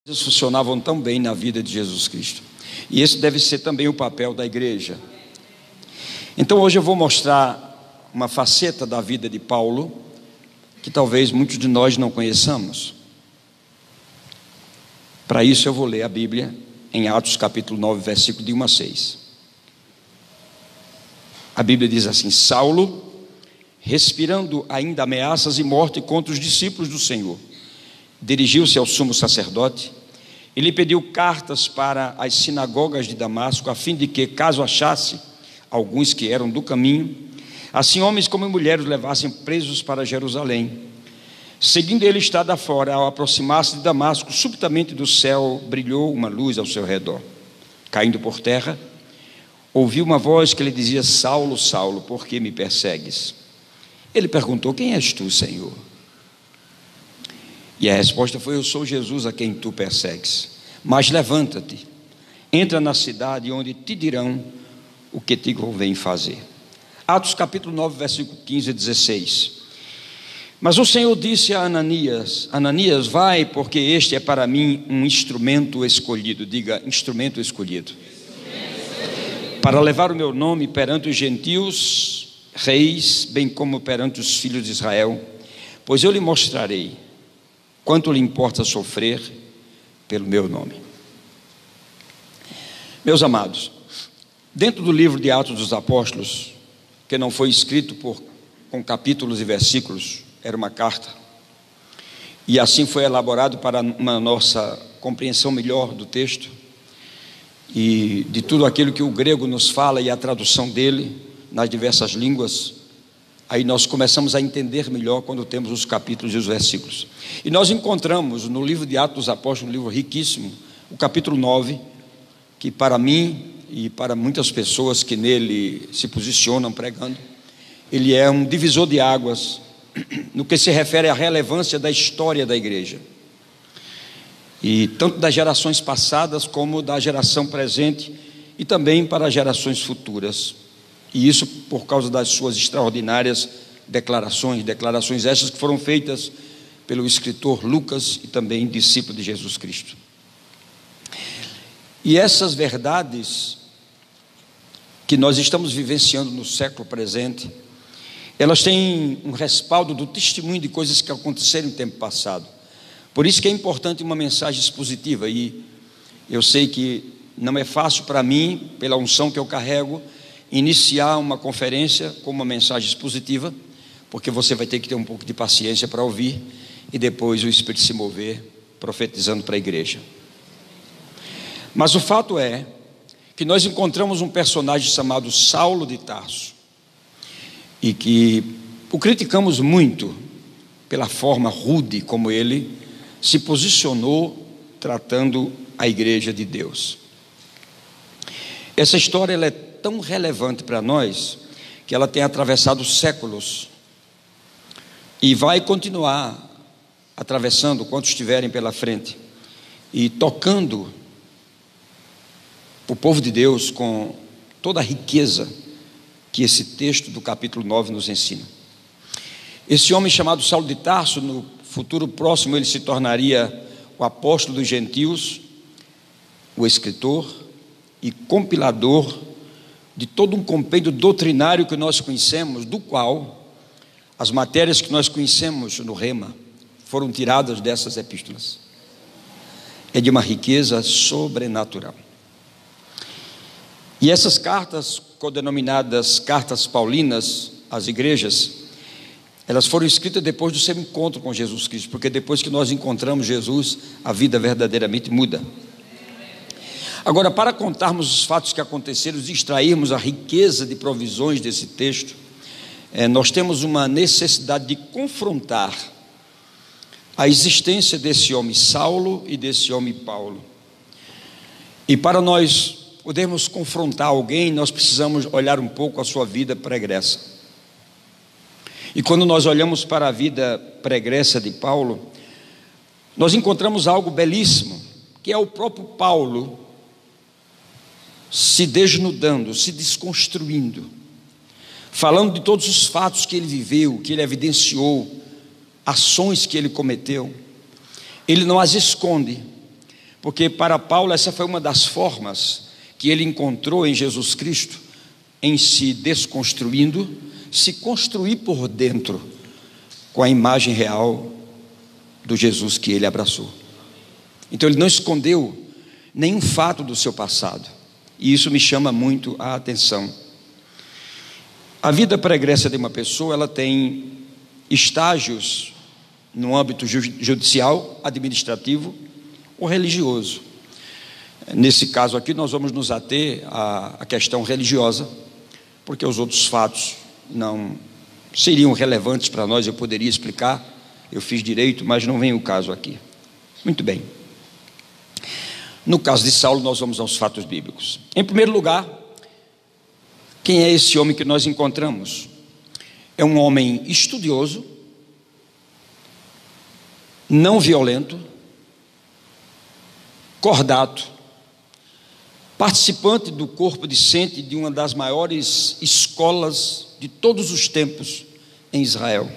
Eles funcionavam tão bem na vida de Jesus Cristo. E esse deve ser também o papel da igreja. Então hoje eu vou mostrar uma faceta da vida de Paulo que talvez muitos de nós não conheçamos. Para isso eu vou ler a Bíblia em Atos capítulo 9, versículo de 1 a 6. A Bíblia diz assim: Saulo, respirando ainda ameaças e morte contra os discípulos do Senhor, dirigiu-se ao sumo sacerdote e lhe pediu cartas para as sinagogas de Damasco, a fim de que, caso achasse alguns que eram do caminho, assim homens como mulheres levassem presos para Jerusalém. Seguindo ele estrada fora, ao aproximar-se de Damasco, subitamente do céu brilhou uma luz ao seu redor. Caindo por terra, ouviu uma voz que lhe dizia: Saulo, Saulo, por que me persegues? Ele perguntou: quem és tu, Senhor? E a resposta foi: eu sou Jesus a quem tu persegues. Mas levanta-te, entra na cidade onde te dirão o que te convém fazer. Atos capítulo 9, versículo 15 e 16. Mas o Senhor disse a Ananias: Ananias, vai, porque este é para mim um instrumento escolhido. Diga: instrumento escolhido. Para levar o meu nome perante os gentios, reis, bem como perante os filhos de Israel, pois eu lhe mostrarei quanto lhe importa sofrer pelo meu nome. Meus amados, dentro do livro de Atos dos Apóstolos, que não foi escrito com capítulos e versículos, era uma carta, e assim foi elaborado para uma nossa compreensão melhor do texto e de tudo aquilo que o grego nos fala e a tradução dele nas diversas línguas. Aí nós começamos a entender melhor quando temos os capítulos e os versículos. E nós encontramos no livro de Atos dos Apóstolos, um livro riquíssimo, o capítulo 9, que para mim e para muitas pessoas que nele se posicionam pregando, ele é um divisor de águas no que se refere à relevância da história da igreja. E tanto das gerações passadas como da geração presente e também para as gerações futuras. E isso por causa das suas extraordinárias declarações essas que foram feitas pelo escritor Lucas e também discípulo de Jesus Cristo. E essas verdades que nós estamos vivenciando no século presente, elas têm um respaldo do testemunho de coisas que aconteceram no tempo passado. Por isso que é importante uma mensagem expositiva, e eu sei que não é fácil para mim, pela unção que eu carrego, iniciar uma conferência com uma mensagem expositiva, porque você vai ter que ter um pouco de paciência para ouvir e depois o Espírito se mover profetizando para a igreja. Mas o fato é que nós encontramos um personagem chamado Saulo de Tarso e que o criticamos muito pela forma rude como ele se posicionou tratando a igreja de Deus. Essa história ela é tão relevante para nós que ela tem atravessado séculos e vai continuar atravessando quantos estiverem pela frente e tocando o povo de Deus com toda a riqueza que esse texto do capítulo 9 nos ensina. Esse homem chamado Saulo de Tarso, no futuro próximo ele se tornaria o apóstolo dos gentios, o escritor e compilador de todo um compêndio doutrinário que nós conhecemos, do qual as matérias que nós conhecemos no Rema foram tiradas dessas epístolas. É de uma riqueza sobrenatural. E essas cartas, codenominadas cartas paulinas às igrejas, elas foram escritas depois do seu encontro com Jesus Cristo, porque depois que nós encontramos Jesus, a vida verdadeiramente muda. Agora, para contarmos os fatos que aconteceram e extrairmos a riqueza de provisões desse texto, nós temos uma necessidade de confrontar a existência desse homem Saulo e desse homem Paulo. E para nós podermos confrontar alguém, nós precisamos olhar um pouco a sua vida pregressa. E quando nós olhamos para a vida pregressa de Paulo, nós encontramos algo belíssimo, que é o próprio Paulo se desnudando, se desconstruindo, falando de todos os fatos que ele viveu, que ele evidenciou, ações que ele cometeu. Ele não as esconde, porque para Paulo essa foi uma das formas que ele encontrou em Jesus Cristo, em se desconstruindo, se construir por dentro com a imagem real do Jesus que ele abraçou. Então ele não escondeu nenhum fato do seu passado, e isso me chama muito a atenção. A vida pregressa de uma pessoa, ela tem estágios no âmbito judicial, administrativo ou religioso. Nesse caso aqui nós vamos nos ater à questão religiosa, porque os outros fatos não seriam relevantes para nós. Eu poderia explicar, eu fiz direito, mas não vem o caso aqui. Muito bem. No caso de Saulo, nós vamos aos fatos bíblicos. Em primeiro lugar, quem é esse homem que nós encontramos? É um homem estudioso, não violento, cordato, participante do corpo discente de uma das maiores escolas de todos os tempos em Israel.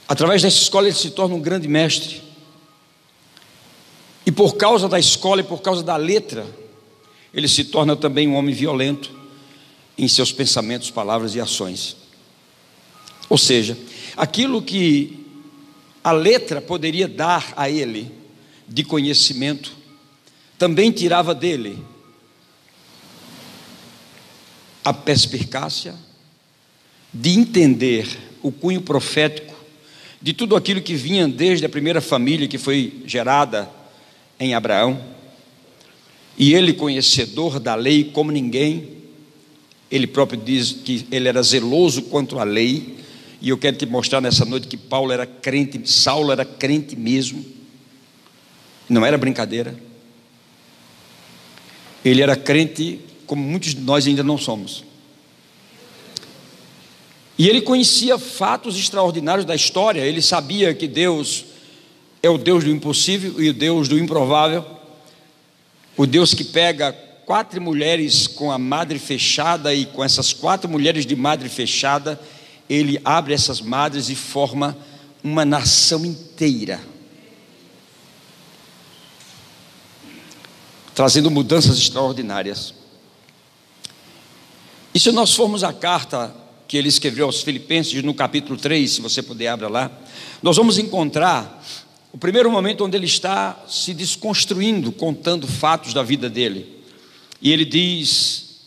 Através dessa escola ele se torna um grande mestre, e por causa da escola e por causa da letra, ele se torna também um homem violento em seus pensamentos, palavras e ações. Ou seja, aquilo que a letra poderia dar a ele de conhecimento, também tirava dele a perspicácia de entender o cunho profético de tudo aquilo que vinha desde a primeira família que foi gerada em Abraão. E ele, conhecedor da lei como ninguém, ele próprio diz que ele era zeloso quanto à lei. E eu quero te mostrar nessa noite que Paulo era crente, Saulo era crente mesmo, não era brincadeira. Ele era crente como muitos de nós ainda não somos. E ele conhecia fatos extraordinários da história. Ele sabia que Deus é o Deus do impossível e o Deus do improvável, o Deus que pega 4 mulheres com a madre fechada, e com essas 4 mulheres de madre fechada, ele abre essas madres e forma uma nação inteira, trazendo mudanças extraordinárias. E se nós formos à carta que ele escreveu aos Filipenses, no capítulo 3, se você puder abrir lá, nós vamos encontrar o primeiro momento onde ele está se desconstruindo, contando fatos da vida dele. E ele diz,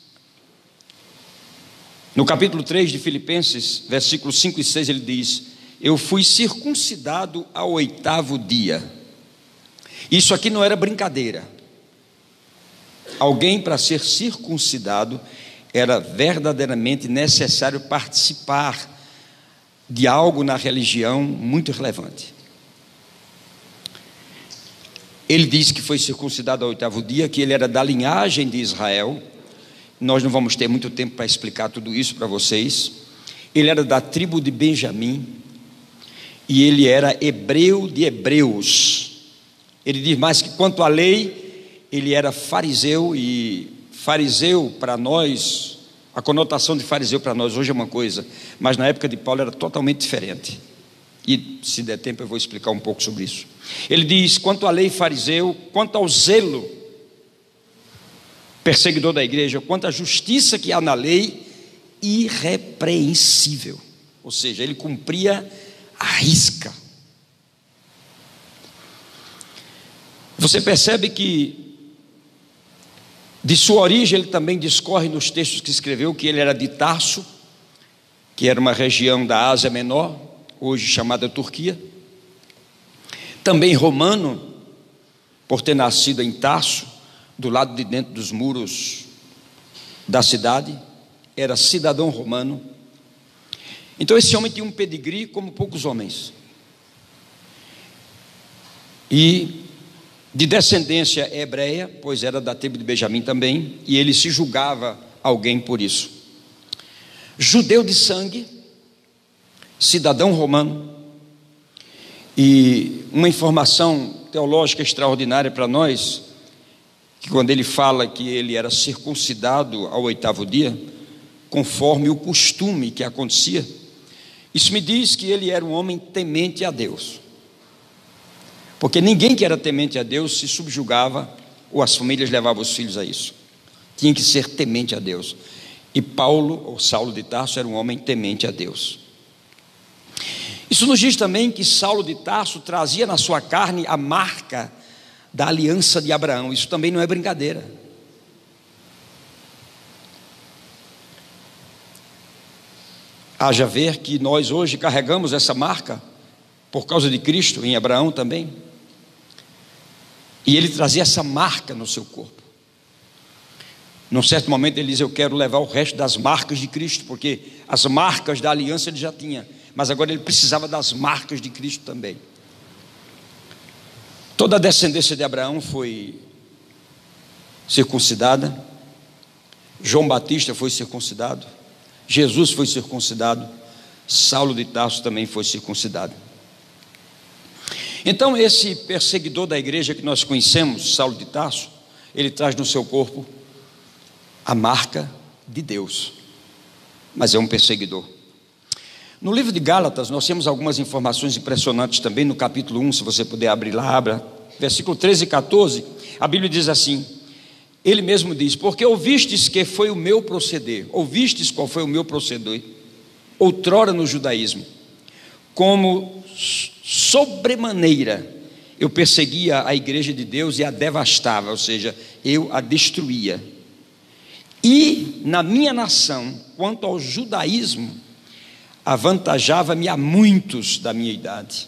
no capítulo 3 de Filipenses, versículos 5 e 6, ele diz: eu fui circuncidado ao 8º dia. Isso aqui não era brincadeira. Alguém, para ser circuncidado, era verdadeiramente necessário participar de algo na religião muito relevante. Ele diz que foi circuncidado ao 8º dia, que ele era da linhagem de Israel. Nós não vamos ter muito tempo para explicar tudo isso para vocês. Ele era da tribo de Benjamim, e ele era hebreu de hebreus. Ele diz mais que quanto à lei, ele era fariseu. E fariseu para nós, a conotação de fariseu para nós hoje é uma coisa, mas na época de Paulo era totalmente diferente. E se der tempo eu vou explicar um pouco sobre isso. Ele diz: quanto à lei, fariseu; quanto ao zelo, perseguidor da igreja; quanto à justiça que há na lei, irrepreensível. Ou seja, ele cumpria à risca. Você percebe que de sua origem ele também discorre nos textos que escreveu, que ele era de Tarso, que era uma região da Ásia Menor, hoje chamada Turquia. Também romano, por ter nascido em Tarso, do lado de dentro dos muros da cidade, era cidadão romano. Então esse homem tinha um pedigree como poucos homens, e de descendência hebreia, pois era da tribo de Benjamim também, e ele se julgava alguém por isso. Judeu de sangue, cidadão romano. E uma informação teológica extraordinária para nós, que quando ele fala que ele era circuncidado ao 8º dia, conforme o costume que acontecia, isso me diz que ele era um homem temente a Deus, Porque ninguém que era temente a Deus se subjugava, ou as famílias levavam os filhos a isso. Tinha que ser temente a Deus. E Paulo, ou Saulo de Tarso, era um homem temente a Deus. Isso nos diz também que Saulo de Tarso trazia na sua carne a marca da aliança de Abraão. Isso também não é brincadeira. Haja ver que nós hoje carregamos essa marca por causa de Cristo, em Abraão também. E ele trazia essa marca no seu corpo. Num certo momento ele diz: eu quero levar o resto das marcas de Cristo, porque as marcas da aliança ele já tinha, mas agora ele precisava das marcas de Cristo também. Toda a descendência de Abraão foi circuncidada. João Batista foi circuncidado. Jesus foi circuncidado. Saulo de Tarso também foi circuncidado. Então esse perseguidor da igreja que nós conhecemos, Saulo de Tarso, ele traz no seu corpo a marca de Deus, mas é um perseguidor. No livro de Gálatas nós temos algumas informações impressionantes também. No capítulo 1, se você puder abrir lá, abra, versículo 13 e 14, a Bíblia diz assim, ele mesmo diz: porque ouvistes que foi o meu proceder, ouvistes qual foi o meu proceder, outrora no judaísmo, como sobremaneira eu perseguia a igreja de Deus e a devastava, ou seja, eu a destruía. E na minha nação, quanto ao judaísmo, avantajava-me a muitos da minha idade,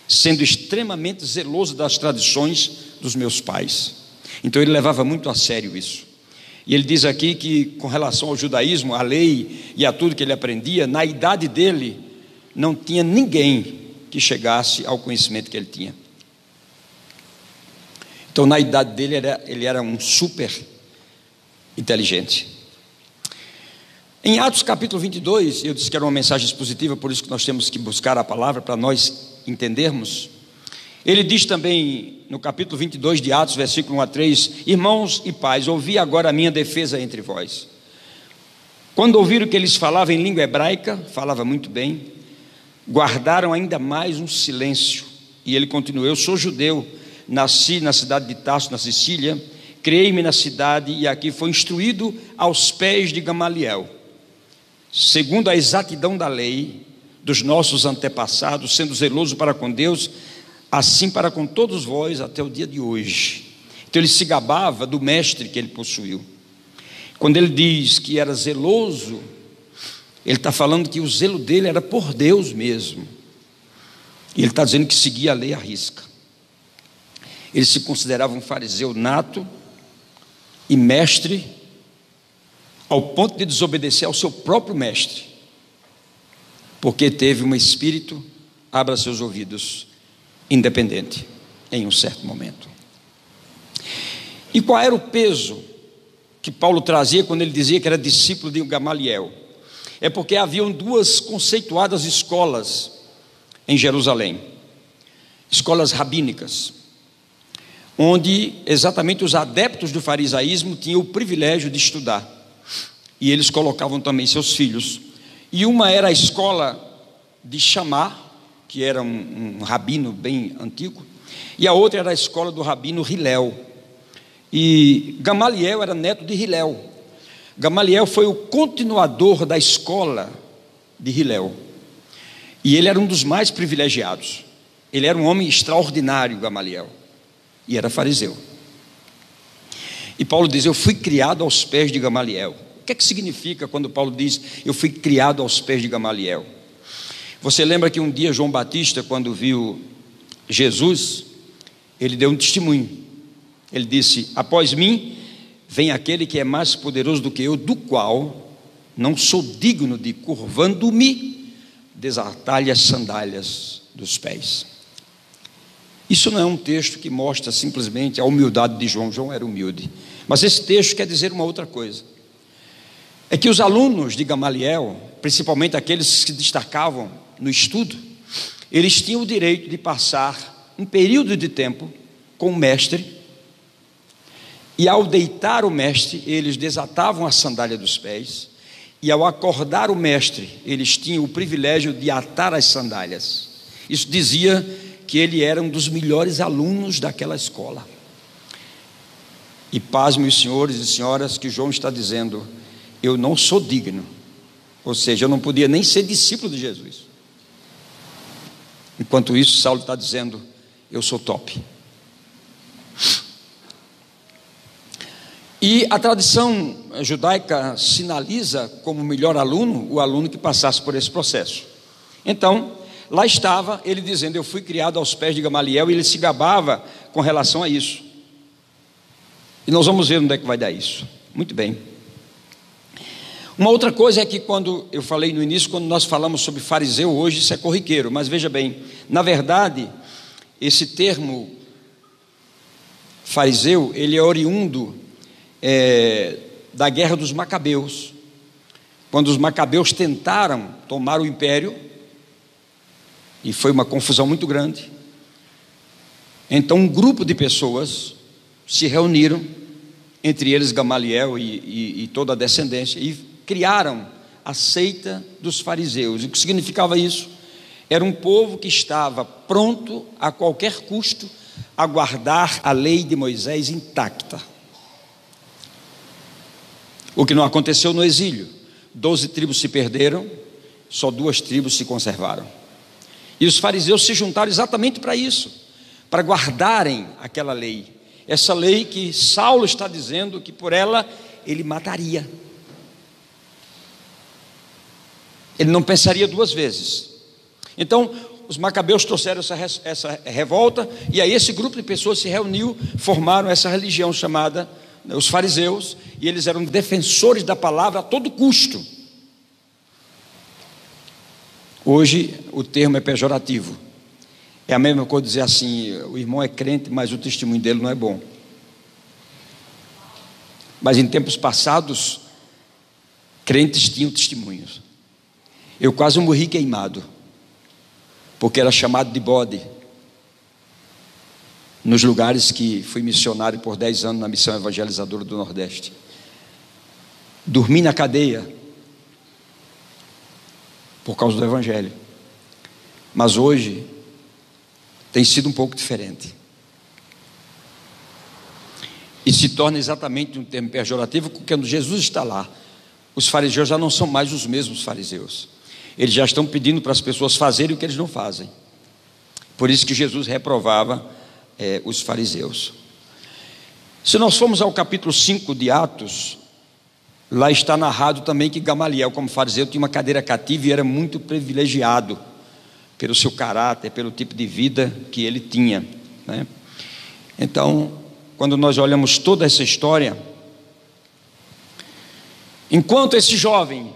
sendo extremamente zeloso das tradições dos meus pais. Então ele levava muito a sério isso. E ele diz aqui que com relação ao judaísmo, à lei e a tudo que ele aprendia, na idade dele não tinha ninguém que chegasse ao conhecimento que ele tinha. Então na idade dele ele era um super inteligente. Em Atos capítulo 22, eu disse que era uma mensagem expositiva, por isso que nós temos que buscar a palavra para nós entendermos. Ele diz também no capítulo 22 de Atos, versículo 1 a 3: irmãos e pais, ouvi agora a minha defesa entre vós. Quando ouviram que eles falavam em língua hebraica, falava muito bem, guardaram ainda mais um silêncio. E ele continuou: eu sou judeu, nasci na cidade de Tarso, na Sicília, criei-me na cidade e aqui fui instruído aos pés de Gamaliel, segundo a exatidão da lei dos nossos antepassados, sendo zeloso para com Deus, assim para com todos vós até o dia de hoje. Então ele se gabava do mestre que ele possuiu. Quando ele diz que era zeloso, ele está falando que o zelo dele era por Deus mesmo. E ele está dizendo que seguia a lei à risca. Ele se considerava um fariseu nato e mestre, ao ponto de desobedecer ao seu próprio mestre, porque teve um espírito, abra seus ouvidos, independente em um certo momento. E qual era o peso que Paulo trazia quando ele dizia que era discípulo de Gamaliel? É porque haviam duas conceituadas escolas em Jerusalém, escolas rabínicas, onde exatamente os adeptos do farisaísmo tinham o privilégio de estudar, e eles colocavam também seus filhos. E uma era a escola de Shammá, que era um rabino bem antigo, e a outra era a escola do rabino Hilel. E Gamaliel era neto de Hilel. Gamaliel foi o continuador da escola de Hilel, e ele era um dos mais privilegiados. Ele era um homem extraordinário, Gamaliel, e era fariseu. E Paulo diz: eu fui criado aos pés de Gamaliel. O que é que significa quando Paulo diz eu fui criado aos pés de Gamaliel? Você lembra que um dia João Batista, quando viu Jesus, ele deu um testemunho. Ele disse: após mim vem aquele que é mais poderoso do que eu, do qual não sou digno de, curvando-me, desatar-lhe as sandálias dos pés. Isso não é um texto que mostra simplesmente a humildade de João. João era humilde, mas esse texto quer dizer uma outra coisa. É que os alunos de Gamaliel, principalmente aqueles que se destacavam no estudo, eles tinham o direito de passar um período de tempo com o mestre, e ao deitar o mestre, eles desatavam a sandália dos pés, e ao acordar o mestre, eles tinham o privilégio de atar as sandálias. Isso dizia que ele era um dos melhores alunos daquela escola. E pasmem os senhores e senhoras que João está dizendo: eu não sou digno, ou seja, eu não podia nem ser discípulo de Jesus. Enquanto isso, Saulo está dizendo: eu sou top. E a tradição judaica sinaliza como melhor aluno o aluno que passasse por esse processo. Então, lá estava ele dizendo: eu fui criado aos pés de Gamaliel, e ele se gabava com relação a isso. E nós vamos ver onde é que vai dar isso. Muito bem. Uma outra coisa é que, quando eu falei no início, quando nós falamos sobre fariseu, hoje isso é corriqueiro, mas veja bem, na verdade, esse termo fariseu, ele é oriundo da guerra dos Macabeus. Quando os Macabeus tentaram tomar o império, e foi uma confusão muito grande, então um grupo de pessoas se reuniram, entre eles Gamaliel e toda a descendência, e criaram a seita dos fariseus. E o que significava isso? Era um povo que estava pronto a qualquer custo a guardar a lei de Moisés intacta. O que não aconteceu no exílio. 12 tribos se perderam, só 2 tribos se conservaram. E os fariseus se juntaram exatamente para isso, para guardarem aquela lei. Essa lei que Saulo está dizendo que por ela ele mataria. Ele não pensaria 2 vezes. Então, os macabeus trouxeram essa revolta, e aí esse grupo de pessoas se reuniu, formaram essa religião chamada os fariseus, e eles eram defensores da palavra a todo custo. Hoje o termo é pejorativo. É a mesma coisa dizer assim: o irmão é crente, mas o testemunho dele não é bom. Mas em tempos passados, crentes tinham testemunhos. Eu quase morri queimado, porque era chamado de bode, nos lugares que fui missionário por 10 anos na missão evangelizadora do Nordeste. Dormi na cadeia por causa do evangelho. Mas hoje tem sido um pouco diferente, e se torna exatamente um termo pejorativo, porque quando Jesus está lá, os fariseus já não são mais os mesmos fariseus. Eles já estão pedindo para as pessoas fazerem o que eles não fazem. Por isso que Jesus reprovava os fariseus. Se nós formos ao capítulo 5 de Atos, lá está narrado também que Gamaliel, como fariseu, tinha uma cadeira cativa e era muito privilegiado pelo seu caráter, pelo tipo de vida que ele tinha, né? Então, quando nós olhamos toda essa história, enquanto esse jovem,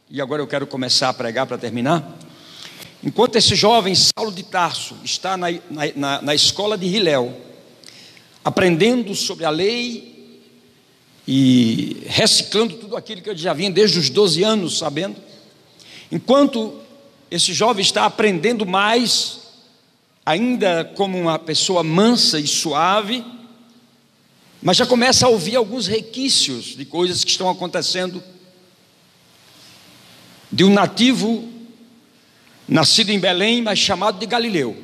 e agora eu quero começar a pregar para terminar, enquanto esse jovem Saulo de Tarso está na escola de Hilel, aprendendo sobre a lei e reciclando tudo aquilo que eu já vinha desde os 12 anos sabendo, enquanto esse jovem está aprendendo mais, ainda como uma pessoa mansa e suave, mas já começa a ouvir alguns requisitos de coisas que estão acontecendo, de um nativo nascido em Belém, mas chamado de Galileu.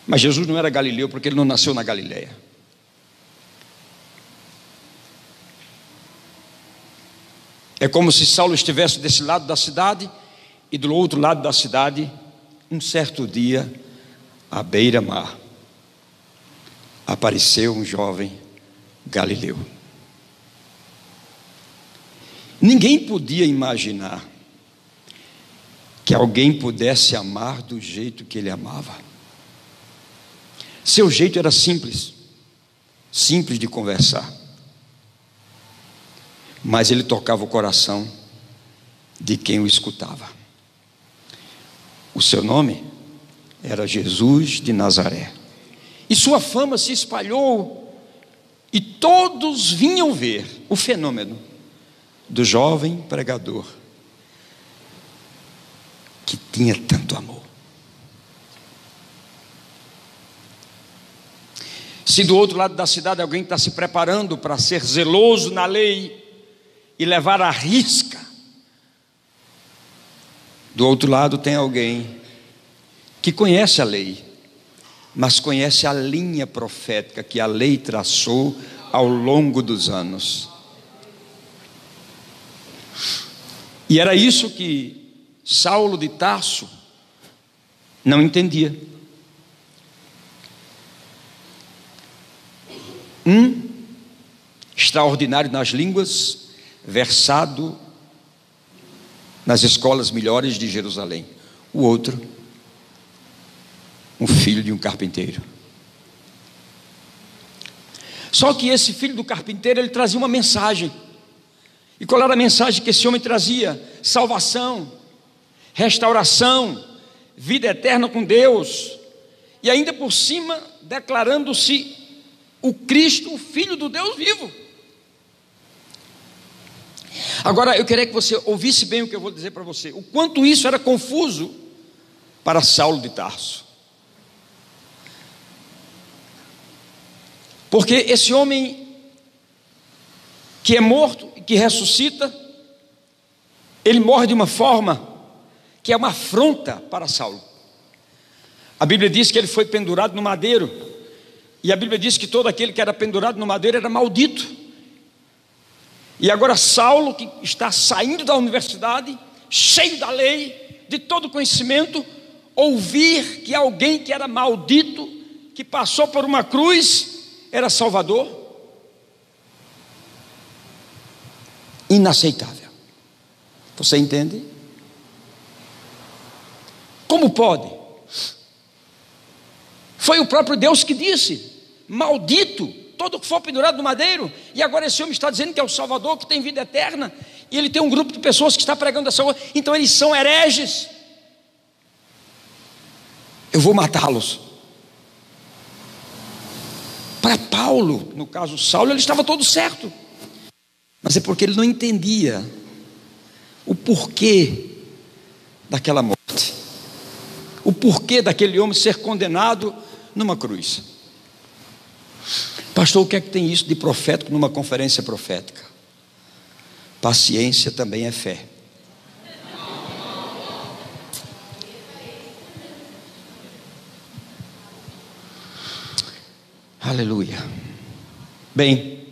Mas Jesus não era Galileu, porque ele não nasceu na Galileia. É como se Saulo estivesse desse lado da cidade, e do outro lado da cidade, um certo dia, à beira-mar, apareceu um jovem galileu. Ninguém podia imaginar que alguém pudesse amar do jeito que ele amava. Seu jeito era simples de conversar, mas ele tocava o coração de quem o escutava. O seu nome era Jesus de Nazaré, e sua fama se espalhou, e todos vinham ver o fenômeno do jovem pregador que tinha tanto amor. Se do outro lado da cidade alguém está se preparando para ser zeloso na lei e levar à risca, do outro lado tem alguém que conhece a lei, mas conhece a linha profética que a lei traçou ao longo dos anos. E era isso que Saulo de Tarso não entendia. Extraordinário nas línguas, versado nas escolas melhores de Jerusalém. O outro, um filho de um carpinteiro. Só que esse filho do carpinteiro, ele trazia uma mensagem. E qual era a mensagem que esse homem trazia? Salvação, restauração, vida eterna com Deus. E ainda por cima, declarando-se o Cristo, o Filho do Deus vivo. Agora eu queria que você ouvisse bem o que eu vou dizer para você. O quanto isso era confuso para Saulo de Tarso. Porque esse homem que é morto e que ressuscita, ele morre de uma forma que é uma afronta para Saulo. A Bíblia diz que ele foi pendurado no madeiro, e a Bíblia diz que todo aquele que era pendurado no madeiro era maldito. E agora Saulo, que está saindo da universidade, cheio da lei, de todo conhecimento, ouvir que alguém que era maldito, que passou por uma cruz, era salvador. Inaceitável. Você entende? Como pode? Foi o próprio Deus que disse: maldito todo que for pendurado no madeiro. E agora esse homem está dizendo que é o Salvador, que tem vida eterna, e ele tem um grupo de pessoas que está pregando essa coisa. Então eles são hereges. Eu vou matá-los. Para Paulo, no caso Saulo, ele estava todo certo, mas é porque ele não entendia o porquê daquela morte, o porquê daquele homem ser condenado numa cruz. Pastor, o que é que tem isso de profético numa conferência profética? Paciência também é fé. Aleluia. Bem,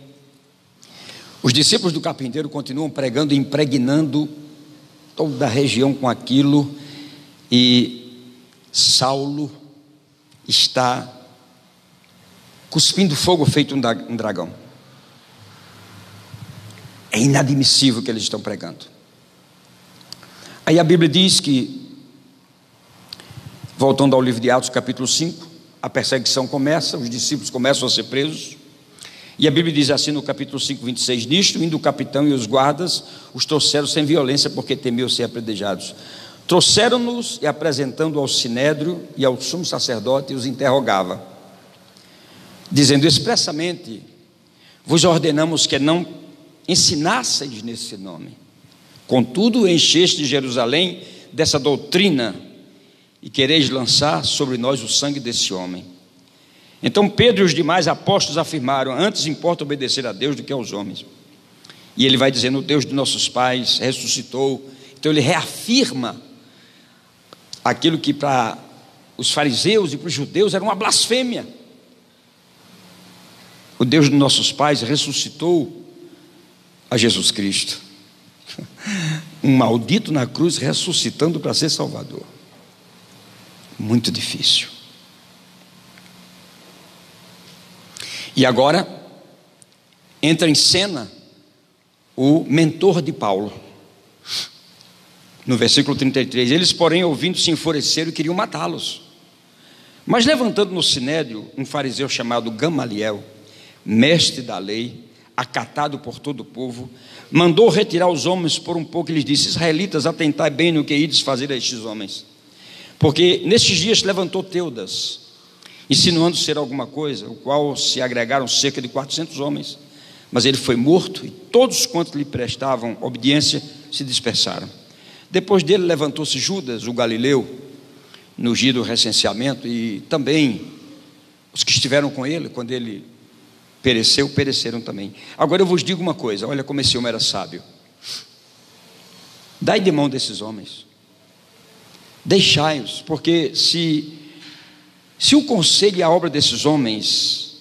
os discípulos do carpinteiro continuam pregando e impregnando toda a região com aquilo, e Saulo está cuspindo fogo feito um dragão. É inadmissível o que eles estão pregando. Aí a Bíblia diz que, voltando ao livro de Atos capítulo 5, a perseguição começa, os discípulos começam a ser presos, e a Bíblia diz assim no capítulo 5, 26, nisto, indo o capitão e os guardas, os trouxeram sem violência, porque temiam ser apedrejados. Trouxeram-nos e apresentando ao sinédrio e ao sumo sacerdote, os interrogava, dizendo expressamente: vos ordenamos que não ensinasseis nesse nome, contudo encheste Jerusalém dessa doutrina, e quereis lançar sobre nós o sangue desse homem. Então Pedro e os demais apóstolos afirmaram: antes importa obedecer a Deus do que aos homens. E ele vai dizendo: o Deus de nossos pais ressuscitou. Então ele reafirma aquilo que para os fariseus e para os judeus era uma blasfêmia. O Deus de nossos pais ressuscitou a Jesus Cristo. Um maldito na cruz ressuscitando para ser salvador. Muito difícil. E agora entra em cena o mentor de Paulo. No versículo 33, eles porém ouvindo se enfureceram e queriam matá-los. Mas levantando no sinédrio um fariseu chamado Gamaliel, mestre da lei, acatado por todo o povo, mandou retirar os homens por um pouco e lhes disse: israelitas, atentai bem no que ides fazer a estes homens, porque nestes dias se levantou Teudas, insinuando ser alguma coisa, o qual se agregaram cerca de 400 homens, mas ele foi morto, e todos quantos lhe prestavam obediência se dispersaram. Depois dele levantou-se Judas, o galileu, no dia do recenseamento, e também os que estiveram com ele, quando ele pereceu, pereceram também. Agora eu vos digo uma coisa, olha como esse homem era sábio: dai de mão desses homens, Deixai-os, porque se o conselho e a obra desses homens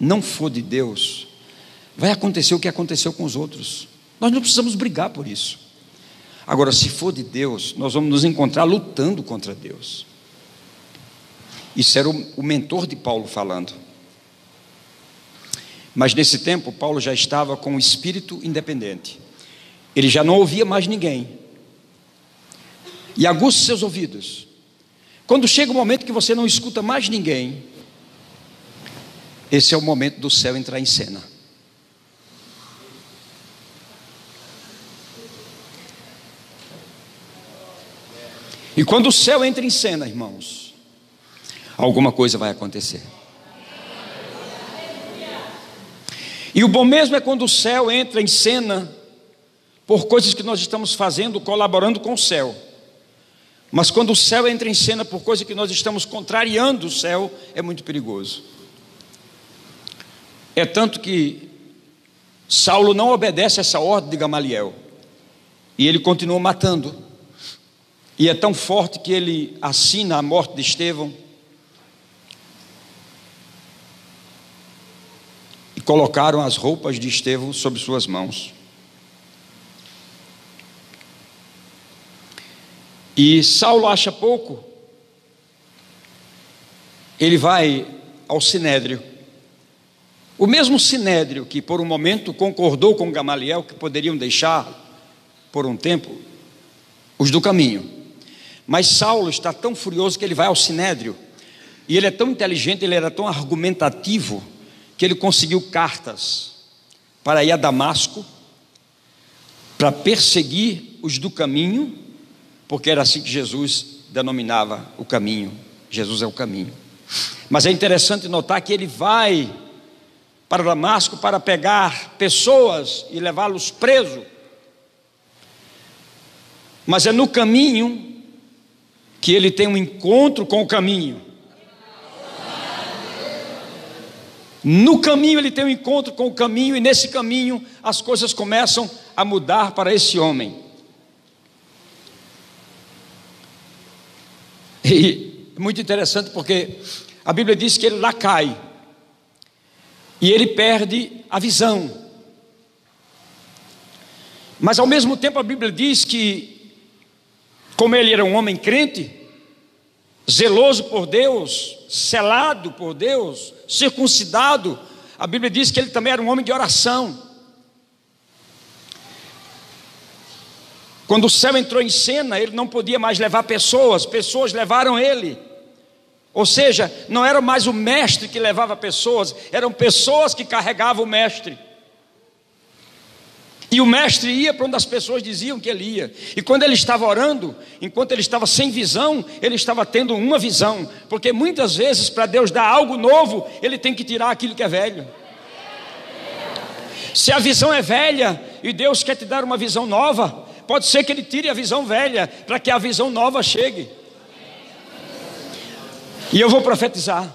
não for de Deus, vai acontecer o que aconteceu com os outros. Nós não precisamos brigar por isso. Agora, se for de Deus, nós vamos nos encontrar lutando contra Deus. Isso era o mentor de Paulo falando. Mas nesse tempo, Paulo já estava com o espírito independente. Ele já não ouvia mais ninguém. E aguça seus ouvidos. Quando chega o momento que você não escuta mais ninguém, esse é o momento do céu entrar em cena. E quando o céu entra em cena, irmãos, alguma coisa vai acontecer. E o bom mesmo é quando o céu entra em cena por coisas que nós estamos fazendo, colaborando com o céu. Mas quando o céu entra em cena por coisas que nós estamos contrariando o céu, é muito perigoso. É tanto que Saulo não obedece a essa ordem de Gamaliel, e ele continua matando. E é tão forte que ele assina a morte de Estevão e colocaram as roupas de Estevão sobre suas mãos. E Saulo acha pouco, ele vai ao Sinédrio, o mesmo Sinédrio que por um momento concordou com Gamaliel que poderiam deixar por um tempo os do caminho. Mas Saulo está tão furioso que ele vai ao Sinédrio, e ele é tão inteligente, ele era tão argumentativo, que ele conseguiu cartas para ir a Damasco, para perseguir os do caminho, porque era assim que Jesus denominava o caminho. Jesus é o caminho. Mas é interessante notar que ele vai para Damasco para pegar pessoas e levá-los presos. Mas é no caminho que ele tem um encontro com o caminho. No caminho ele tem um encontro com o caminho, e nesse caminho as coisas começam a mudar para esse homem. E é muito interessante porque a Bíblia diz que ele lá cai e ele perde a visão. Mas ao mesmo tempo a Bíblia diz que, como ele era um homem crente, zeloso por Deus, selado por Deus, circuncidado, a Bíblia diz que ele também era um homem de oração. Quando o céu entrou em cena, ele não podia mais levar pessoas, pessoas levaram ele. Ou seja, não era mais o mestre que levava pessoas, eram pessoas que carregavam o mestre. E o mestre ia para onde as pessoas diziam que ele ia. E quando ele estava orando, enquanto ele estava sem visão, ele estava tendo uma visão. Porque muitas vezes, para Deus dar algo novo, ele tem que tirar aquilo que é velho. Se a visão é velha e Deus quer te dar uma visão nova, pode ser que ele tire a visão velha para que a visão nova chegue. E eu vou profetizar.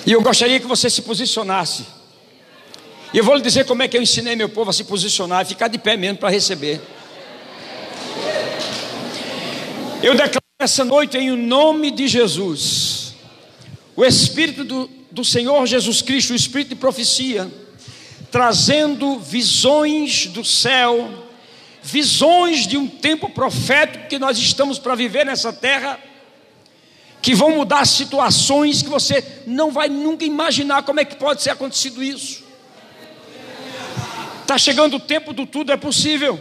E eu gostaria que você se posicionasse. E eu vou lhe dizer como é que eu ensinei meu povo a se posicionar e ficar de pé mesmo para receber. Eu declaro essa noite em nome de Jesus, o Espírito do Senhor Jesus Cristo, o Espírito de profecia, trazendo visões do céu, visões de um tempo profético que nós estamos para viver nessa terra, que vão mudar situações que você não vai nunca imaginar como é que pode ser acontecido isso. Está chegando o tempo do tudo é possível.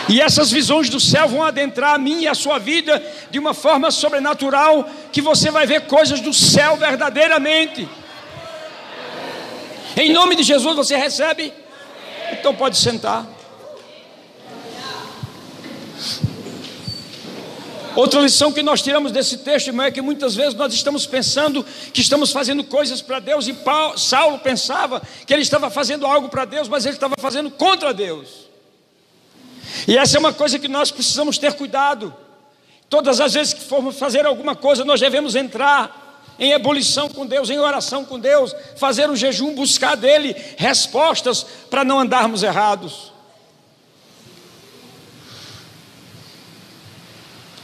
E essas visões do céu vão adentrar a mim e a sua vida de uma forma sobrenatural, que você vai ver coisas do céu verdadeiramente. Em nome de Jesus você recebe? Então pode sentar. Outra lição que nós tiramos desse texto, irmão, é que muitas vezes nós estamos pensando que estamos fazendo coisas para Deus, e Saulo pensava que ele estava fazendo algo para Deus, mas ele estava fazendo contra Deus. E essa é uma coisa que nós precisamos ter cuidado. Todas as vezes que formos fazer alguma coisa, nós devemos entrar em ebulição com Deus, em oração com Deus, fazer um jejum, buscar dele respostas para não andarmos errados.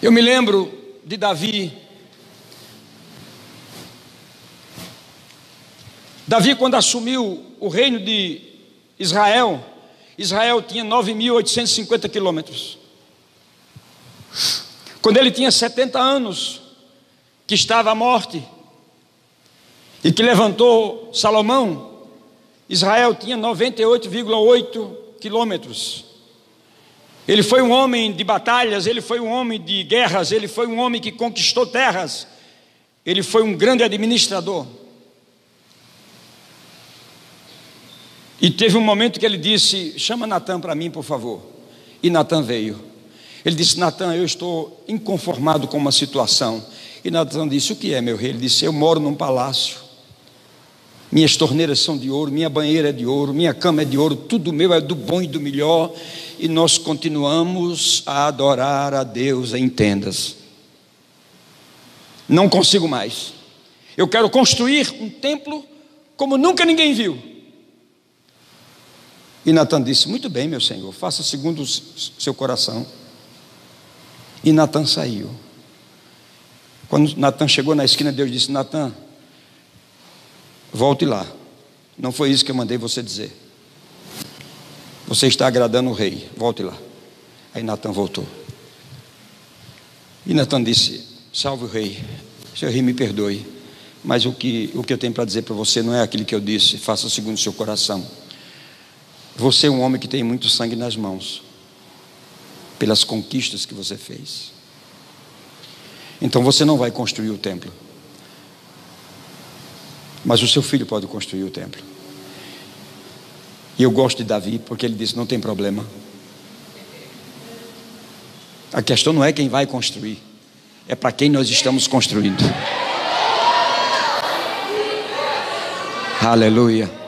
Eu me lembro de Davi. Davi, quando assumiu o reino de Israel, Israel tinha 9.850 quilômetros. Quando ele tinha 70 anos, que estava à morte, e que levantou Salomão, Israel tinha 98,8 quilômetros. Ele foi um homem de batalhas, ele foi um homem de guerras, ele foi um homem que conquistou terras, ele foi um grande administrador. E teve um momento que ele disse: chama Natã para mim, por favor. E Natã veio. Ele disse: Natã, eu estou inconformado com uma situação. E Natã disse: o que é, meu rei? Ele disse: eu moro num palácio, minhas torneiras são de ouro, minha banheira é de ouro, minha cama é de ouro, tudo meu é do bom e do melhor, e nós continuamos a adorar a Deus em tendas. Não consigo mais. Eu quero construir um templo como nunca ninguém viu. E Natã disse: muito bem, meu senhor, faça segundo o seu coração. E Natã saiu. Quando Natã chegou na esquina, Deus disse: Natã, volte lá. Não foi isso que eu mandei você dizer. Você está agradando o rei, volte lá. Aí Natã voltou. E Natã disse: salve o rei. Seu rei, me perdoe, mas o que eu tenho para dizer para você não é aquilo que eu disse. Faça segundo o seu coração. Você é um homem que tem muito sangue nas mãos, pelas conquistas que você fez. Então você não vai construir o templo, mas o seu filho pode construir o templo. E eu gosto de Davi, porque ele disse: não tem problema. A questão não é quem vai construir, é para quem nós estamos construindo. Aleluia.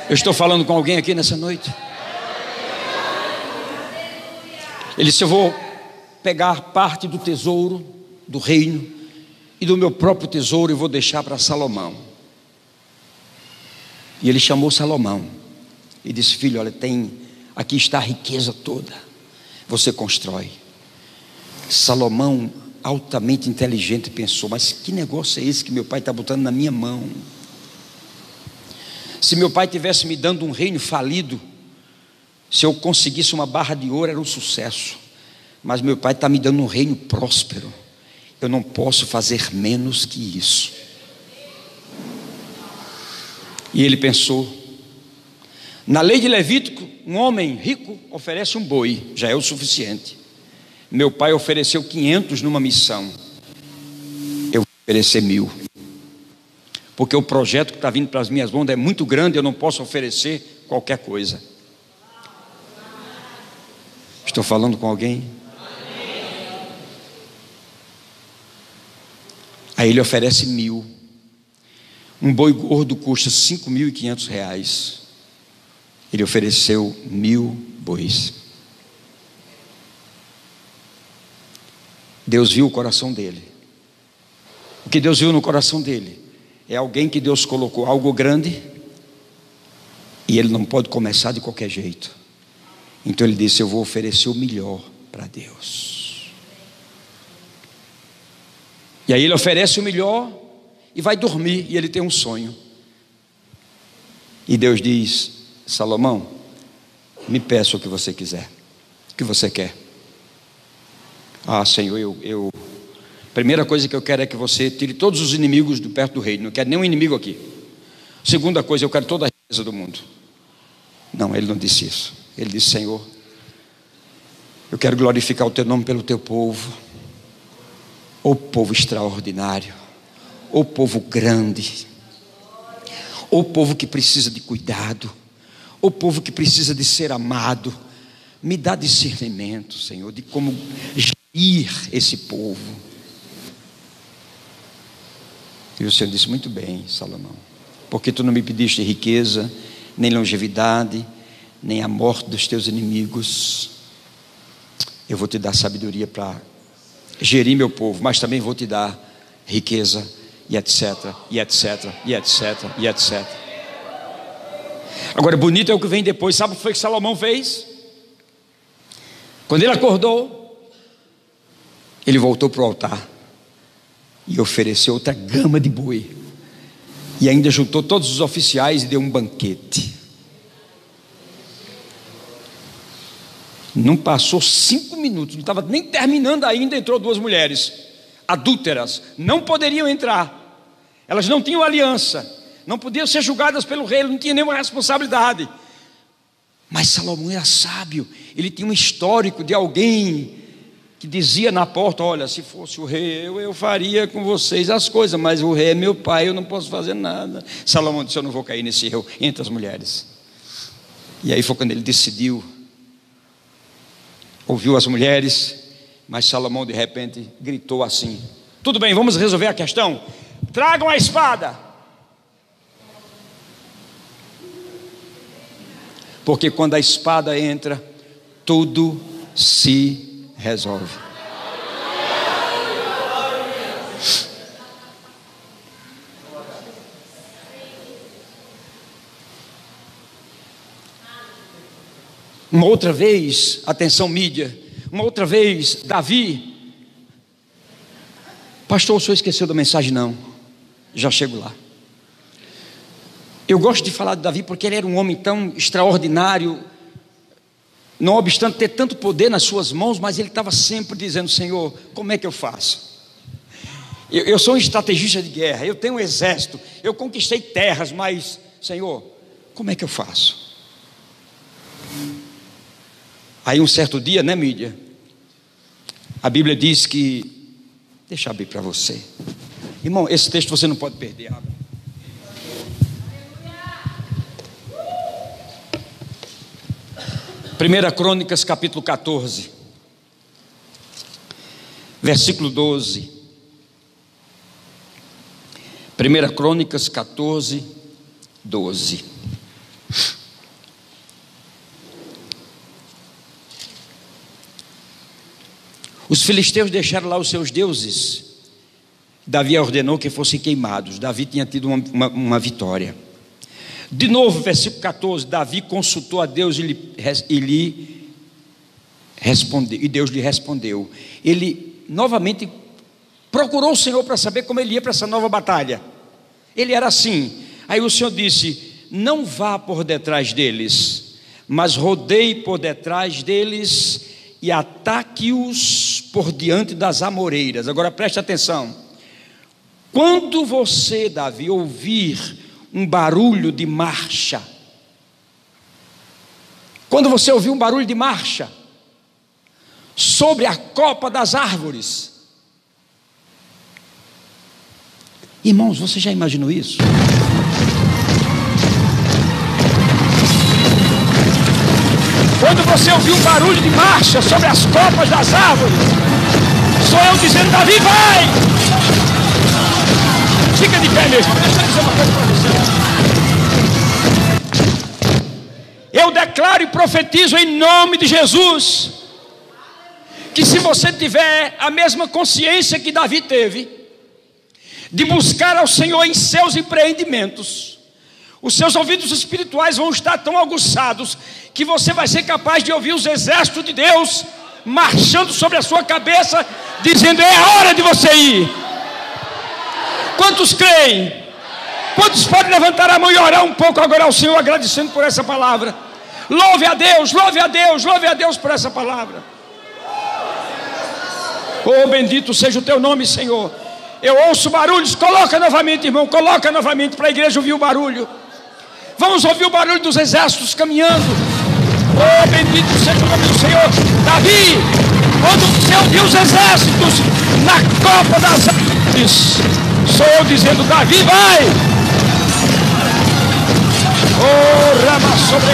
Eu estou falando com alguém aqui nessa noite. Ele disse: eu vou pegar parte do tesouro do reino e do meu próprio tesouro e vou deixar para Salomão. E ele chamou Salomão e disse: filho, olha, aqui está a riqueza toda, você constrói. Salomão, altamente inteligente, pensou: mas que negócio é esse que meu pai está botando na minha mão? Se meu pai tivesse me dando um reino falido, se eu conseguisse uma barra de ouro, era um sucesso. Mas meu pai está me dando um reino próspero, eu não posso fazer menos que isso. E ele pensou: na lei de Levítico, um homem rico oferece um boi, já é o suficiente. Meu pai ofereceu 500 numa missão, eu vou oferecer 1000. Porque o projeto que está vindo para as minhas mãos é muito grande, eu não posso oferecer qualquer coisa. Estou falando com alguém? Aí ele oferece 1000. Um boi gordo custa R$5.500. Ele ofereceu 1000 bois. Deus viu o coração dele. O que Deus viu no coração dele é alguém que Deus colocou algo grande, e ele não pode começar de qualquer jeito. Então ele disse: eu vou oferecer o melhor para Deus. E aí ele oferece o melhor e vai dormir, e ele tem um sonho. E Deus diz: Salomão, me peça o que você quiser. O que você quer? Ah, Senhor, primeira coisa que eu quero é que você tire todos os inimigos de perto do reino. Não quero nenhum inimigo aqui. Segunda coisa, eu quero toda a riqueza do mundo. Não, ele não disse isso. Ele disse: Senhor, eu quero glorificar o teu nome pelo teu povo. O povo extraordinário, o povo grande, o povo que precisa de cuidado, o povo que precisa de ser amado. Me dá discernimento, Senhor, de como gerir esse povo. E o Senhor disse: muito bem, Salomão, porque tu não me pediste riqueza, nem longevidade, nem a morte dos teus inimigos. Eu vou te dar sabedoria para gerir meu povo, mas também vou te dar riqueza, e etc, e etc, e etc, e etc. Agora, bonito é o que vem depois. Sabe o que foi que Salomão fez? Quando ele acordou, Ele voltou para o altar e ofereceu outra gama de boi, e ainda juntou todos os oficiais e deu um banquete. Não passou 5 minutos, não estava nem terminando ainda, entrou 2 mulheres adúlteras, não poderiam entrar, elas não tinham aliança, não podiam ser julgadas pelo rei, não tinham nenhuma responsabilidade. Mas Salomão era sábio, ele tinha um histórico de alguém que dizia na porta: olha, se fosse o rei, eu faria com vocês as coisas, mas o rei é meu pai, eu não posso fazer nada. Salomão disse: eu não vou cair nesse erro entre as mulheres. E aí foi quando ele decidiu, ouviu as mulheres, mas Salomão de repente gritou assim: tudo bem, vamos resolver a questão, tragam a espada, porque quando a espada entra, tudo se resolve. Uma outra vez, atenção mídia, uma outra vez, Davi. Pastor, o senhor esqueceu da mensagem? Não, já chego lá. Eu gosto de falar de Davi porque ele era um homem tão extraordinário, não obstante ter tanto poder nas suas mãos, mas ele estava sempre dizendo: Senhor, como é que eu faço? Eu sou um estrategista de guerra, eu tenho um exército, eu conquistei terras, mas Senhor, como é que eu faço? Aí um certo dia, né, mídia, a Bíblia diz que, deixa eu abrir para você, irmão, esse texto você não pode perder, abre. Primeira Crônicas capítulo 14, versículo 12. Primeira Crônicas 14, 12. Os filisteus deixaram lá os seus deuses. Davi ordenou que fossem queimados. Davi tinha tido uma vitória. De novo, versículo 14, Davi consultou a Deus e Deus lhe respondeu. Ele novamente procurou o Senhor para saber como ele ia para essa nova batalha. Ele era assim. Aí o Senhor disse: não vá por detrás deles, mas rodeie por detrás deles e ataque-os por diante das amoreiras. Agora preste atenção. Quando você, Davi, ouvir um barulho de marcha, quando você ouvir um barulho de marcha sobre a copa das árvores, irmãos, você já imaginou isso? Quando você ouvir um barulho de marcha sobre as copas das árvores, sou eu dizendo: Davi, vai! Fica de pé mesmo, deixa eu dizer uma coisa para você. Eu declaro e profetizo em nome de Jesus, que se você tiver a mesma consciência que Davi teve, de buscar ao Senhor em seus empreendimentos, os seus ouvidos espirituais vão estar tão aguçados, que você vai ser capaz de ouvir os exércitos de Deus marchando sobre a sua cabeça, dizendo: é a hora de você ir. Quantos creem? Quantos podem levantar a mão e orar um pouco agora ao Senhor, agradecendo por essa palavra? Louve a Deus, louve a Deus, louve a Deus por essa palavra. Oh, bendito seja o teu nome, Senhor. Eu ouço barulhos. Coloca novamente, irmão, coloca novamente para a igreja ouvir o barulho. Vamos ouvir o barulho dos exércitos caminhando. Oh, bendito seja o nome do Senhor. Davi, quando você ouviu os exércitos na copa das árvores, sou eu dizendo: Davi, vai! Oh, Rama sobre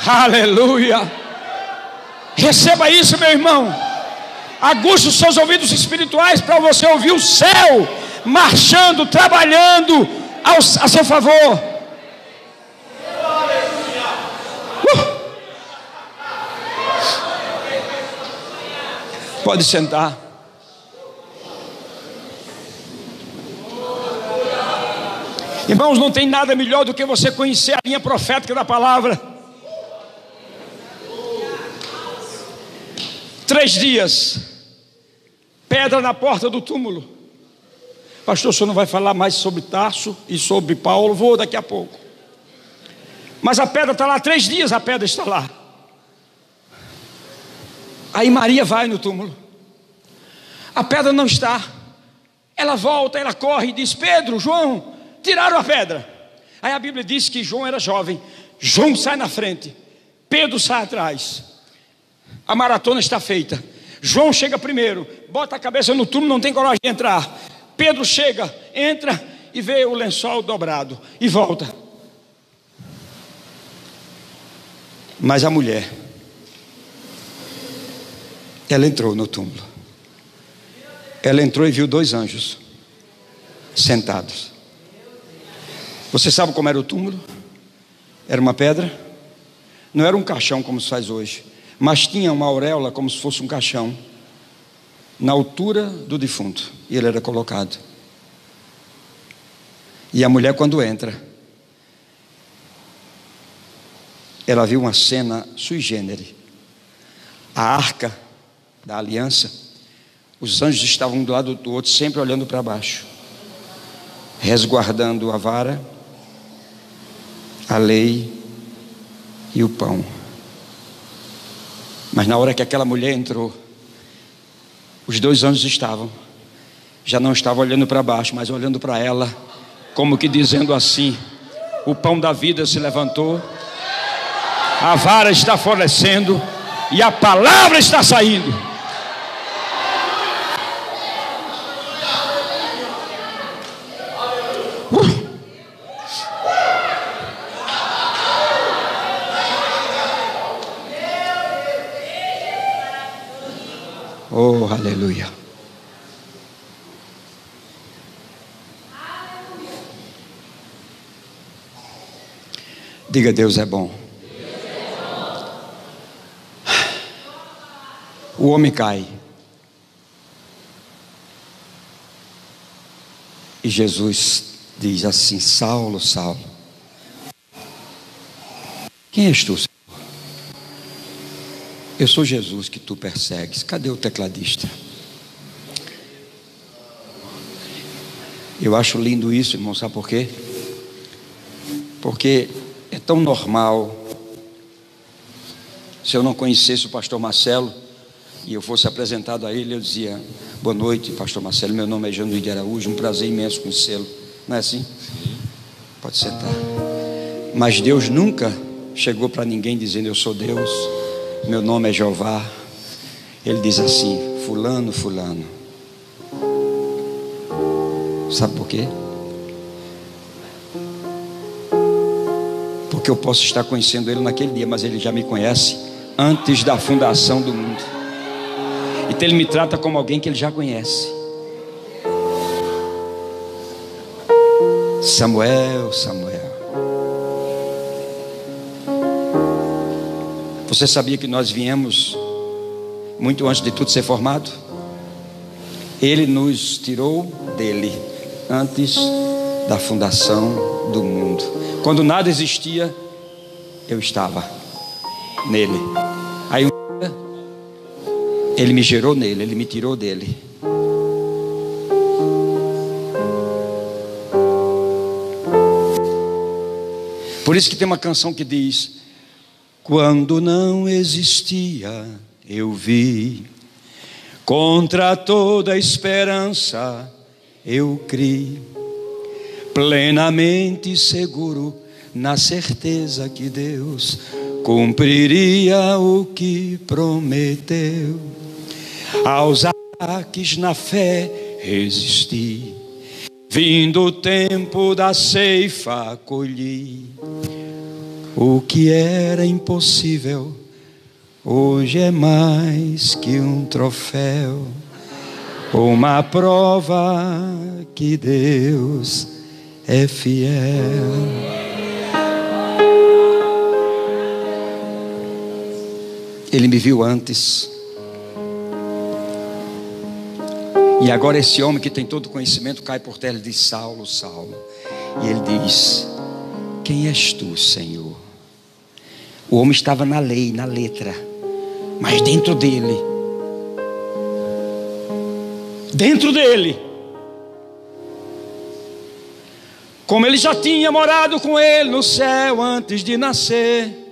aleluia! Receba isso, meu irmão. Aguste os seus ouvidos espirituais para você ouvir o céu marchando, trabalhando a seu favor. Pode sentar. Irmãos, não tem nada melhor do que você conhecer a linha profética da palavra. 3 dias, pedra na porta do túmulo. Pastor, o senhor não vai falar mais sobre Tarso e sobre Paulo? Vou daqui a pouco. Mas a pedra está lá, 3 dias a pedra está lá. Aí Maria vai no túmulo, a pedra não está. Ela volta, ela corre e diz: Pedro, João, tiraram a pedra. Aí a Bíblia diz que João era jovem. João sai na frente, Pedro sai atrás. A maratona está feita. João chega primeiro, bota a cabeça no túmulo, não tem coragem de entrar. Pedro chega, entra e vê o lençol dobrado e volta. Mas a mulher, ela entrou no túmulo. Ela entrou e viu 2 anjos sentados. Você sabe como era o túmulo? Era uma pedra. Não era um caixão como se faz hoje, mas tinha uma auréola como se fosse um caixão na altura do defunto, e ele era colocado. E a mulher, quando entra, ela viu uma cena sui generis. A arca da aliança, os anjos estavam um do lado do outro, sempre olhando para baixo, resguardando a vara, a lei e o pão. Mas na hora que aquela mulher entrou, os 2 anjos já não estavam olhando para baixo, mas olhando para ela, como que dizendo assim: o pão da vida se levantou, a vara está florescendo e a palavra está saindo. Oh, aleluia. Diga: Deus é bom. O homem cai e Jesus diz assim: Saulo, Saulo, quem és tu, Senhor? Eu sou Jesus que tu persegues. Cadê o tecladista? Eu acho lindo isso, irmão, sabe por quê? Porque é tão normal. Se eu não conhecesse o pastor Marcelo e eu fosse apresentado a ele, eu dizia: boa noite, pastor Marcelo, meu nome é Januíde de Araújo, um prazer imenso conhecê-lo. Não é assim? Pode sentar. Mas Deus nunca chegou para ninguém dizendo: eu sou Deus, meu nome é Jeová. Ele diz assim: fulano, fulano. Sabe por quê? Porque eu posso estar conhecendo ele naquele dia, mas ele já me conhece antes da fundação do mundo. Então ele me trata como alguém que ele já conhece. Samuel, Samuel. Você sabia que nós viemos muito antes de tudo ser formado? Ele nos tirou dele antes da fundação do mundo. Quando nada existia, eu estava nele. Aí um dia, ele me gerou nele, ele me tirou dele. Por isso que tem uma canção que diz: quando não existia, eu vi, contra toda esperança, eu criei, plenamente seguro, na certeza que Deus cumpriria o que prometeu. Aos ataques na fé resisti, vindo o tempo da ceifa colhi. O que era impossível hoje é mais que um troféu, uma prova que Deus é fiel. Ele me viu antes, e agora esse homem que tem todo conhecimento cai por terra e diz: Saulo, Saulo. E ele diz: quem és tu, Senhor? O homem estava na lei, na letra, mas dentro dele, como ele já tinha morado com ele no céu antes de nascer,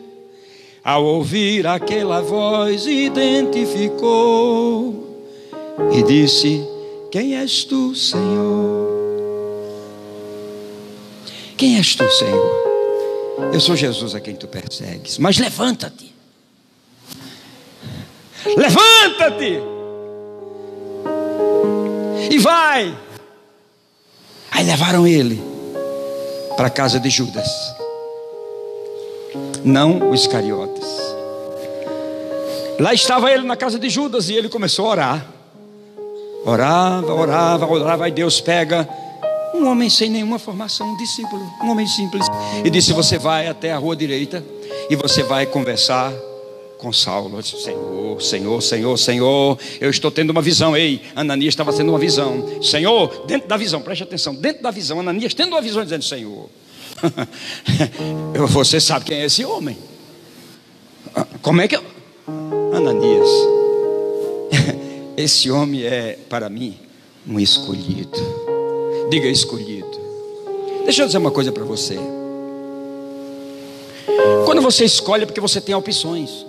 ao ouvir aquela voz, identificou e disse: quem és tu, Senhor? Quem és tu, Senhor? Eu sou Jesus a quem tu persegues. Mas levanta-te. Levanta-te e vai. Aí levaram ele para a casa de Judas, não o Iscariotes. Lá estava ele na casa de Judas e ele começou a orar. Orava, e Deus pega um homem sem nenhuma formação, um discípulo, um homem simples, e disse: você vai até a rua direita e você vai conversar com Saulo. Eu disse: Senhor, eu estou tendo uma visão. Ei, Ananias estava tendo uma visão. Senhor, dentro da visão, preste atenção, dentro da visão, Ananias tendo uma visão dizendo: Senhor, você sabe quem é esse homem? Como é que eu... Ananias, esse homem é para mim um escolhido. Diga: escolhido. Deixa eu dizer uma coisa para você. Quando você escolhe é porque você tem opções.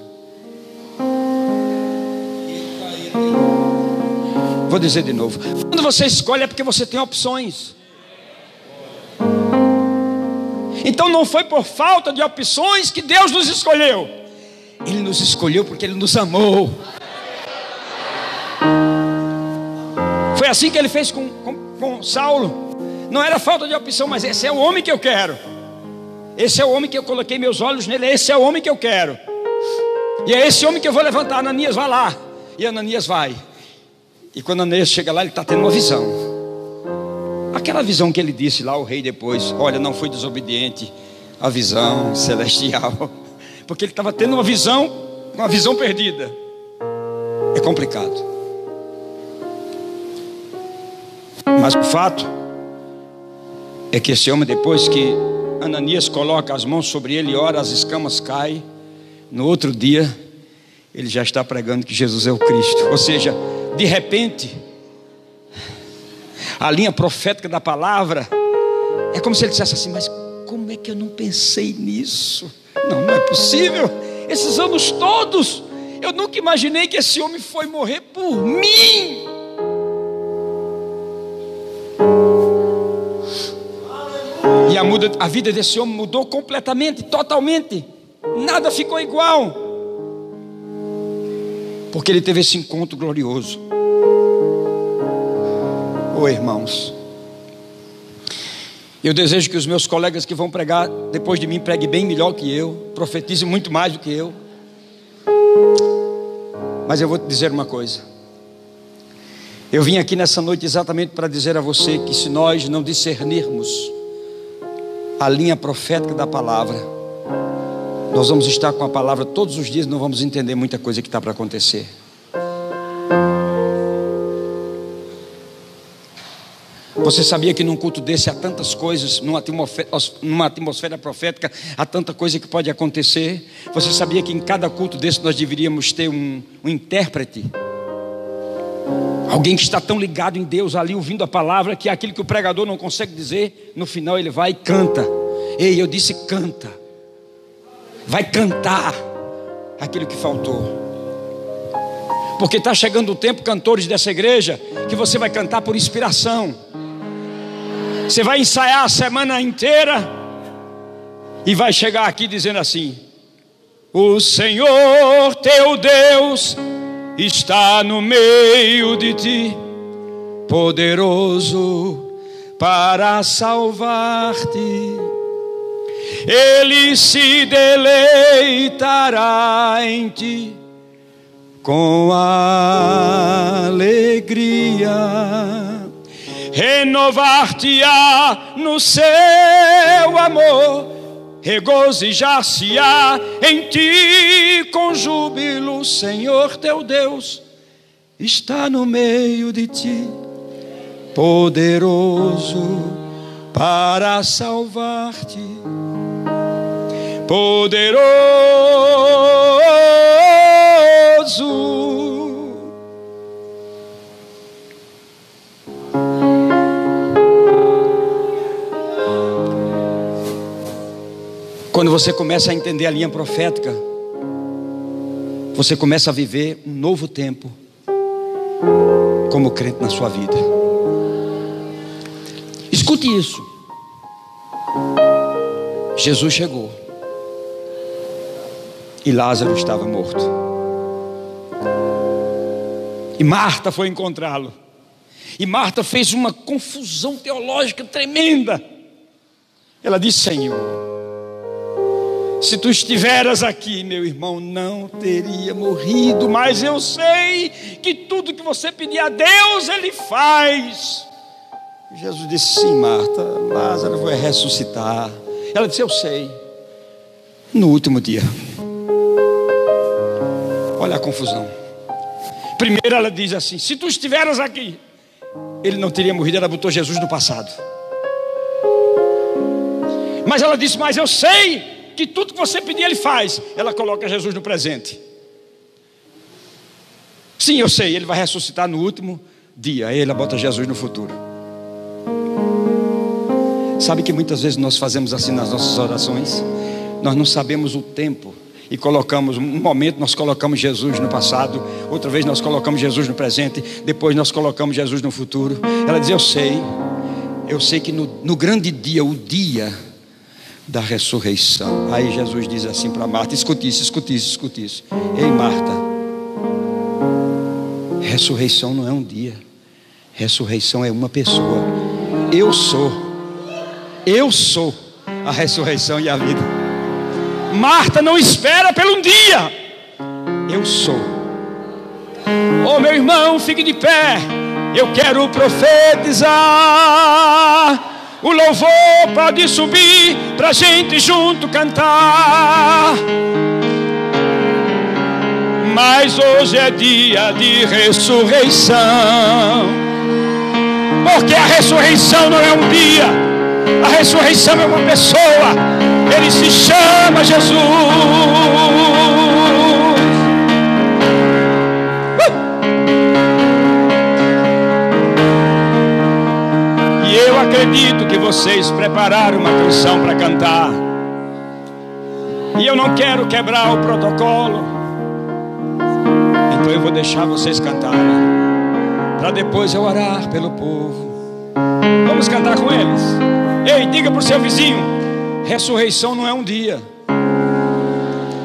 Vou dizer de novo. Quando você escolhe é porque você tem opções. Então não foi por falta de opções que Deus nos escolheu. Ele nos escolheu porque Ele nos amou. Foi assim que Ele fez com Saulo. Não era falta de opção, mas esse é o homem que eu quero. Esse é o homem que eu coloquei meus olhos nele. Esse é o homem que eu quero. E é esse homem que eu vou levantar. Ananias, vai lá. E Ananias vai. E quando Ananias chega lá, ele está tendo uma visão. Aquela visão que ele disse lá ao rei depois: olha, não fui desobediente à visão celestial. Porque ele estava tendo uma visão perdida. É complicado. Mas o fato é que esse homem, depois que Ananias coloca as mãos sobre ele e ora, as escamas caem. No outro dia, ele já está pregando que Jesus é o Cristo. Ou seja, de repente, a linha profética da palavra é como se ele dissesse assim: mas como é que eu não pensei nisso? Não é possível. Esses anos todos, eu nunca imaginei que esse homem foi morrer por mim. E a vida desse homem mudou completamente, totalmente. Nada ficou igual. Porque ele teve esse encontro glorioso. Oh, irmãos, eu desejo que os meus colegas que vão pregar depois de mim preguem bem melhor que eu, profetizem muito mais do que eu. Mas eu vou te dizer uma coisa. Eu vim aqui nessa noite exatamente para dizer a você que se nós não discernirmos a linha profética da palavra, nós vamos estar com a palavra todos os dias e não vamos entender muita coisa que está para acontecer. Você sabia que num culto desse há tantas coisas, numa atmosfera profética, há tanta coisa que pode acontecer? Você sabia que em cada culto desse nós deveríamos ter um intérprete? Alguém que está tão ligado em Deus ali, ouvindo a palavra, que aquilo que o pregador não consegue dizer, no final ele vai e canta. Ei, eu disse canta. Vai cantar aquilo que faltou. Porque está chegando o tempo, cantores dessa igreja, que você vai cantar por inspiração. Você vai ensaiar a semana inteira e vai chegar aqui dizendo assim: o Senhor teu Deus está no meio de ti, poderoso para salvar-te. Ele se deleitará em ti com alegria, renovar-te-á no seu amor, regozijar-se-á em ti com júbilo. O Senhor teu Deus está no meio de ti, poderoso para salvar-te, poderoso. Quando você começa a entender a linha profética, você começa a viver um novo tempo como crente na sua vida. Escute isso. Jesus chegou e Lázaro estava morto, e Marta foi encontrá-lo, e Marta fez uma confusão teológica tremenda. Ela disse: Senhor, se tu estiveras aqui, meu irmão não teria morrido. Mas eu sei que tudo que você pedir a Deus, Ele faz. Jesus disse: sim, Marta, Lázaro vai ressuscitar. Ela disse: eu sei, no último dia. Olha a confusão. Primeiro ela diz assim: se tu estiveras aqui, ele não teria morrido. Ela botou Jesus no passado. Mas ela disse: mas eu sei que tudo que você pedir Ele faz. Ela coloca Jesus no presente. Sim, eu sei, Ele vai ressuscitar no último dia. Aí ela bota Jesus no futuro. Sabe que muitas vezes nós fazemos assim nas nossas orações? Nós não sabemos o tempo e colocamos, um momento nós colocamos Jesus no passado, outra vez nós colocamos Jesus no presente, depois nós colocamos Jesus no futuro. Ela diz: eu sei que no grande dia, o dia da ressurreição. Aí Jesus diz assim para Marta: escute isso, escute isso, escute isso. Ei, Marta, ressurreição não é um dia, ressurreição é uma pessoa. Eu sou a ressurreição e a vida. Marta não espera pelo um dia. Eu sou. Oh, meu irmão, fique de pé. Eu quero profetizar. O louvor pode subir pra gente junto cantar. Mas hoje é dia de ressurreição. Porque a ressurreição não é um dia, a ressurreição é uma pessoa. Ele se chama Jesus. E eu acredito que vocês prepararam uma canção para cantar. E eu não quero quebrar o protocolo. Então eu vou deixar vocês cantarem, para depois eu orar pelo povo. Vamos cantar com eles. Ei, diga para o seu vizinho: ressurreição não é um dia.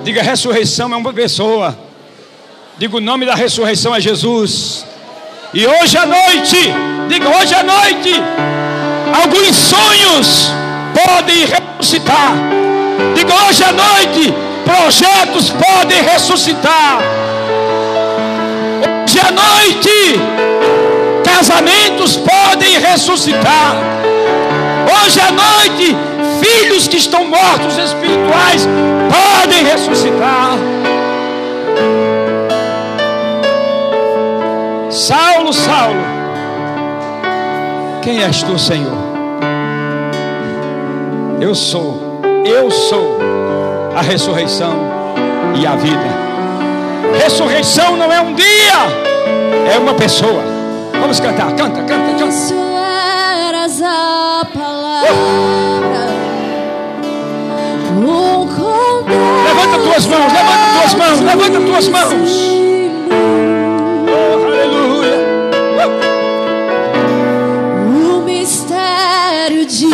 Diga: ressurreição é uma pessoa. Diga: o nome da ressurreição é Jesus. E hoje à noite, diga: hoje à noite, alguns sonhos podem ressuscitar. Diga: hoje à noite, projetos podem ressuscitar. Hoje à noite, casamentos podem ressuscitar. Hoje à noite, filhos que estão mortos espirituais podem ressuscitar. Saulo, Saulo, quem és tu, Senhor? Eu sou a ressurreição e a vida. Ressurreição não é um dia, é uma pessoa. Vamos cantar, canta, canta, canta. Tu eras a palavra, o cordeiro. Levanta tuas mãos, levanta tuas mãos, levanta tuas mãos. Oh, aleluia. O mistério de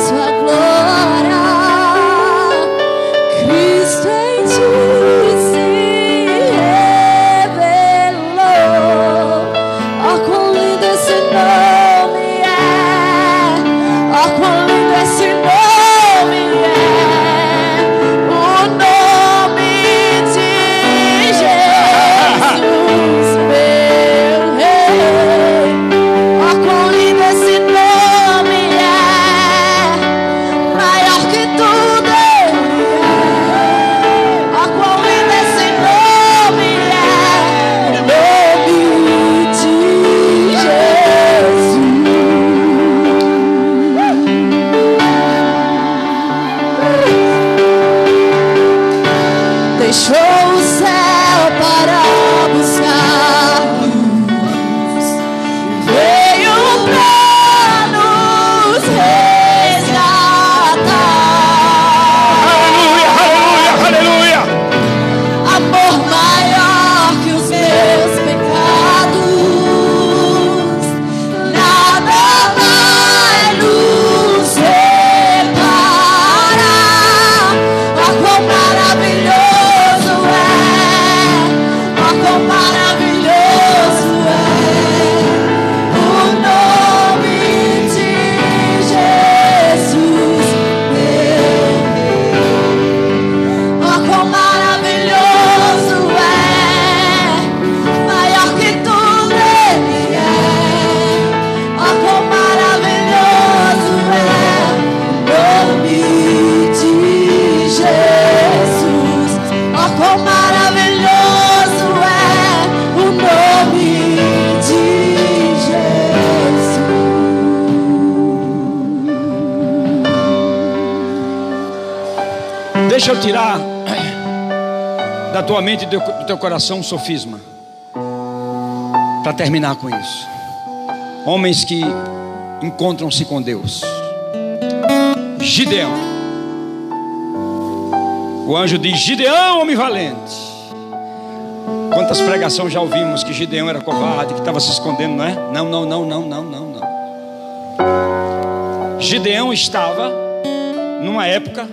sua glória, Cristo em ti se revelou. Oh, quão lindo esse nome é! Oh, quão lindo esse nome é! O nome de Jesus. Deixa eu tirar da tua mente e do teu coração um sofisma, para terminar com isso. Homens que encontram-se com Deus. Gideão. O anjo diz: Gideão, homem valente. Quantas pregações já ouvimos que Gideão era covarde, que estava se escondendo, não é? Não. Gideão estava numa época